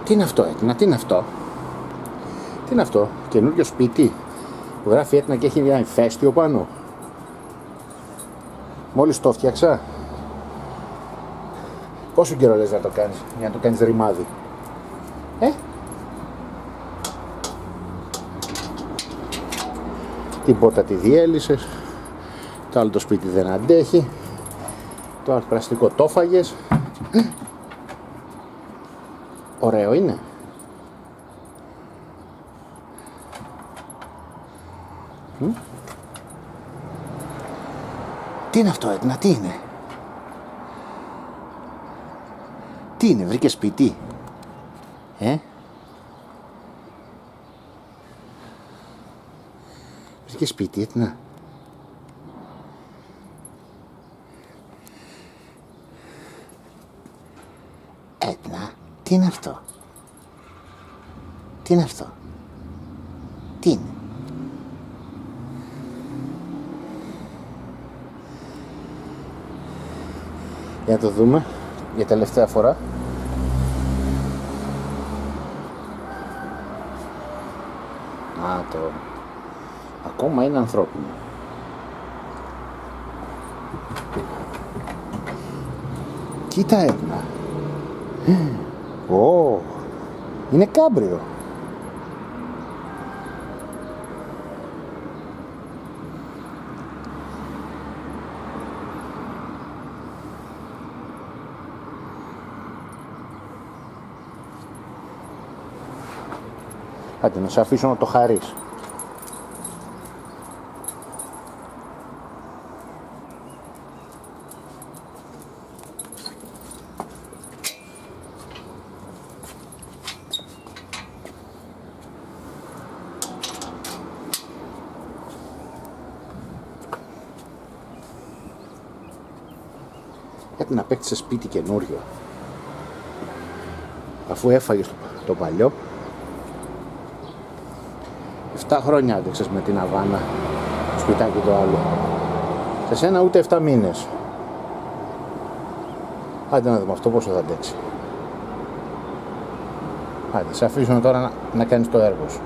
Τι είναι αυτό, Έτνα, τι είναι αυτό? Τι είναι αυτό, καινούριο σπίτι που γράφει Έτνα και έχει ένα ηφαίστειο πάνω? Μόλις το φτιάξα. Πόσο καιρό λες να το κάνεις, για να το κάνεις ρημάδι? Την πόρτα τη διέλυσες, το άλλο το σπίτι δεν αντέχει, το άλλο πλαστικό το φάγες. Ωραίο είναι. Τι είναι αυτό, Έτνα, τι είναι? Τι είναι, βρήκε σπίτι? Βρήκε σπίτι, Έτνα? Έτνα, τι είναι αυτό? Τι είναι αυτό? Τι είναι? Για να το δούμε για τελευταία φορά. Ακόμα είναι ανθρώπινο. Κοίτα, Έτνα. Είναι κάμπριο. Άντε να σε αφήσω να το χαρείς. Γιατί να παίξεις σε σπίτι καινούριο, αφού έφαγες το παλιό. 7 χρόνια άντεξες με την Αβάνα, το σπιτάκι το άλλο. Σε σένα ούτε 7 μήνες. Άντε να δούμε αυτό πόσο θα αντέξει. Άντε, σε αφήσω τώρα να κάνεις το έργο σου.